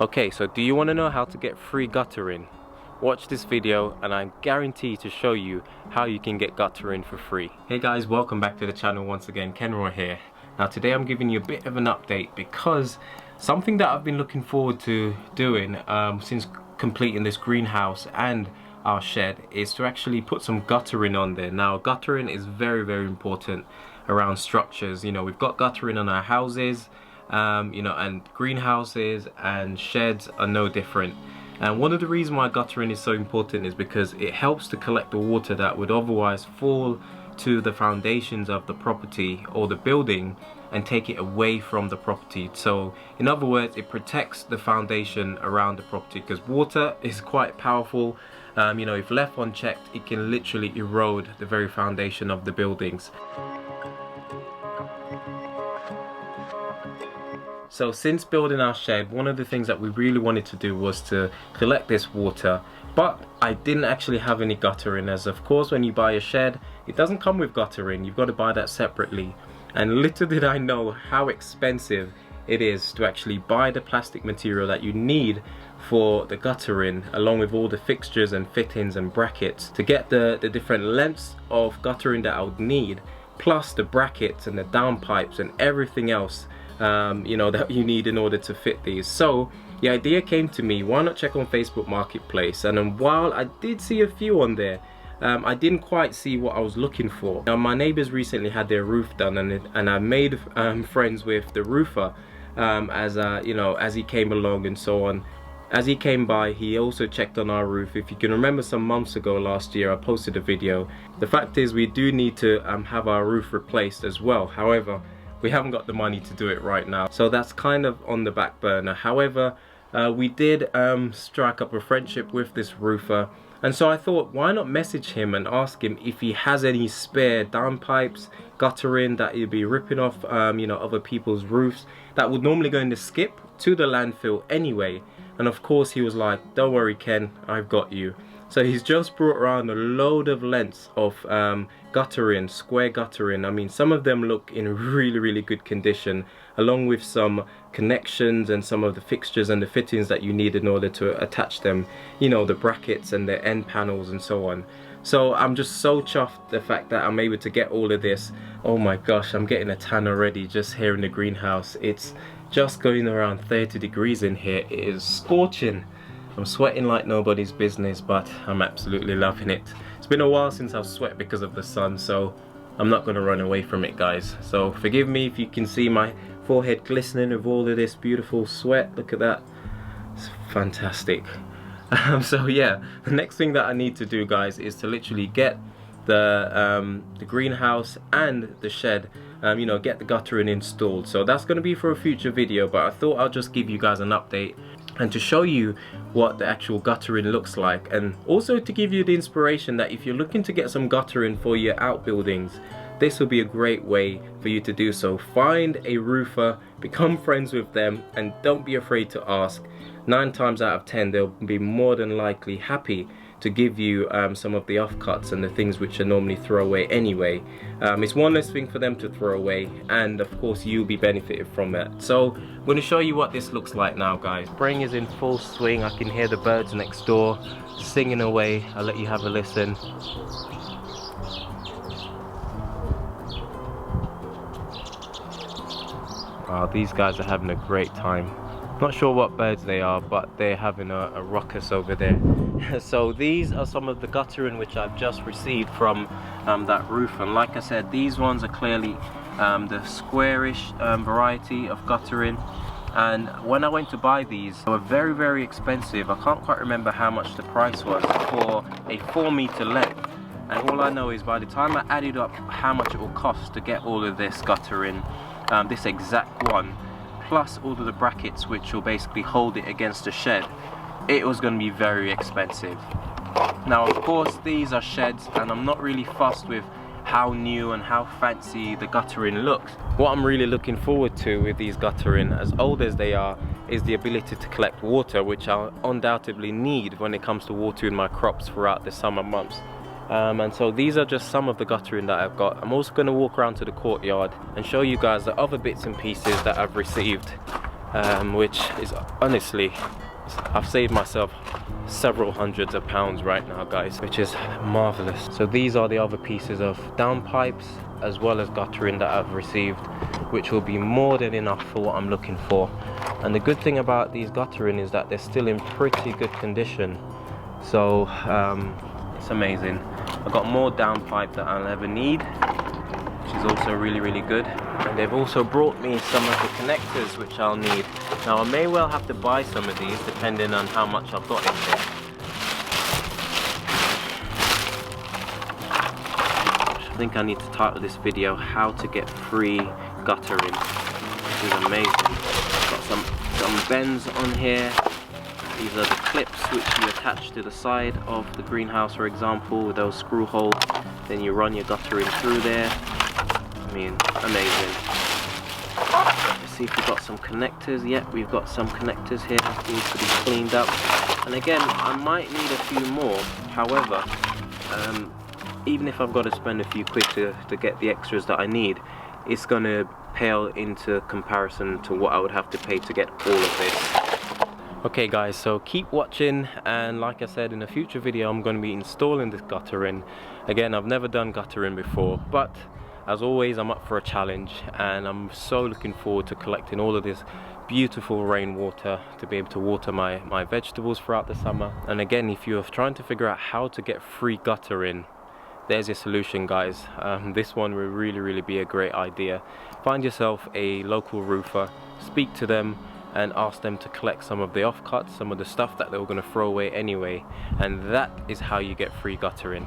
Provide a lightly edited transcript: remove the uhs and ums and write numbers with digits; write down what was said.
Okay, so do you want to know how to get free guttering? Watch this video and I'm guaranteed to show you how you can get guttering for free. Hey guys, welcome back to the channel once again. Kenroy here. Now today I'm giving you a bit of an update because something that I've been looking forward to doing since completing this greenhouse and our shed is to actually put some guttering on there. Now guttering is very important around structures. You know, we've got guttering on our houses, you know, and greenhouses and sheds are no different. And one of the reasons why guttering is so important is because it helps to collect the water that would otherwise fall to the foundations of the property or the building and take it away from the property. So in other words, it protects the foundation around the property because water is quite powerful. You know, if left unchecked, it can literally erode the very foundation of the buildings. So since building our shed, one of the things that we really wanted to do was to collect this water, but I didn't actually have any guttering, as of course when you buy a shed, it doesn't come with guttering, you've got to buy that separately. And little did I know how expensive it is to actually buy the plastic material that you need for the guttering, along with all the fixtures and fittings and brackets to get the different lengths of guttering that I would need, plus the brackets and the downpipes and everything else you know, that you need in order to fit these. So the idea came to me, why not check on Facebook Marketplace? And then while I did see a few on there, I didn't quite see what I was looking for. Now my neighbors recently had their roof done, and I made friends with the roofer as you know, as he came along and so on. As he came by, he also checked on our roof. If you can remember, some months ago last year I posted a video. The fact is we do need to have our roof replaced as well. However, we haven't got the money to do it right now, so that's kind of on the back burner. However, we did strike up a friendship with this roofer, and so I thought, why not message him and ask him if he has any spare downpipes, guttering that he'd be ripping off you know, other people's roofs that would normally go in the skip to the landfill anyway. And of course he was like, don't worry Ken, I've got you. So he's just brought around a load of lengths of guttering, square guttering. I mean, some of them look in really good condition, along with some connections and some of the fixtures and the fittings that you need in order to attach them, you know, the brackets and the end panels and so on. So I'm just so chuffed the fact that I'm able to get all of this. Oh my gosh, I'm getting a tan already just here in the greenhouse. It's just going around 30 degrees in here. It is scorching. I'm sweating like nobody's business, but I'm absolutely loving it. It's been a while since I've sweat because of the sun, so I'm not going to run away from it, guys. So forgive me if you can see my forehead glistening with all of this beautiful sweat. Look at that. It's fantastic. So yeah, the next thing that I need to do, guys, is to literally get the greenhouse and the shed, you know, get the guttering installed. So that's going to be for a future video, but I thought I'll just give you guys an update and to show you what the actual guttering looks like, and also to give you the inspiration that if you're looking to get some guttering for your outbuildings, this will be a great way for you to do so. Find a roofer, become friends with them, and don't be afraid to ask. 9 times out of 10 they'll be more than likely happy to give you some of the offcuts and the things which are normally throwaway anyway. It's one less thing for them to throw away, and of course you'll be benefited from it. So I'm going to show you what this looks like now, guys. Spring is in full swing. I can hear the birds next door singing away. I'll let you have a listen. Wow, these guys are having a great time. Not sure what birds they are, but they're having a ruckus over there. So these are some of the guttering which I've just received from that roof, and like I said, these ones are clearly the squarish variety of guttering. And when I went to buy these, they were very expensive. I can't quite remember how much the price was for a 4-meter length. And all I know is by the time I added up how much it will cost to get all of this guttering, this exact one, plus all of the brackets which will basically hold it against the shed, it was going to be very expensive. Now of course these are sheds, and I'm not really fussed with how new and how fancy the guttering looks. What I'm really looking forward to with these guttering, as old as they are, is the ability to collect water, which I undoubtedly need when it comes to watering my crops throughout the summer months. And so these are just some of the guttering that I've got. I'm also going to walk around to the courtyard and show you guys the other bits and pieces that I've received. which is honestly, I've saved myself several hundreds of pounds right now, guys, which is marvelous. So these are the other pieces of downpipes as well as guttering that I've received, which will be more than enough for what I'm looking for. And the good thing about these guttering is that they're still in pretty good condition, so it's amazing. I've got more downpipe than I'll ever need, which is also really good. And they've also brought me some of the connectors which I'll need. Now I may well have to buy some of these depending on how much I've got in here. I think I need to title this video "How to Get Free Guttering." This is amazing. Got some bends on here. These are the clips which you attach to the side of the greenhouse, for example, with those screw holes. Then you run your guttering through there. I mean, amazing. Let's see if we've got some connectors. Yep, we've got some connectors here. Needs to be cleaned up. And again, I might need a few more. However, even if I've got to spend a few quid to get the extras that I need, it's going to pale into comparison to what I would have to pay to get all of this. Okay guys, so keep watching, and like I said, in a future video I'm going to be installing this guttering. Again, I've never done guttering before, but as always I'm up for a challenge, and I'm so looking forward to collecting all of this beautiful rainwater to be able to water my vegetables throughout the summer. And again, if you're trying to figure out how to get free guttering, there's your solution, guys. This one will really be a great idea. Find yourself a local roofer, speak to them and ask them to collect some of the offcuts, some of the stuff that they were going to throw away anyway, and that is how you get free guttering.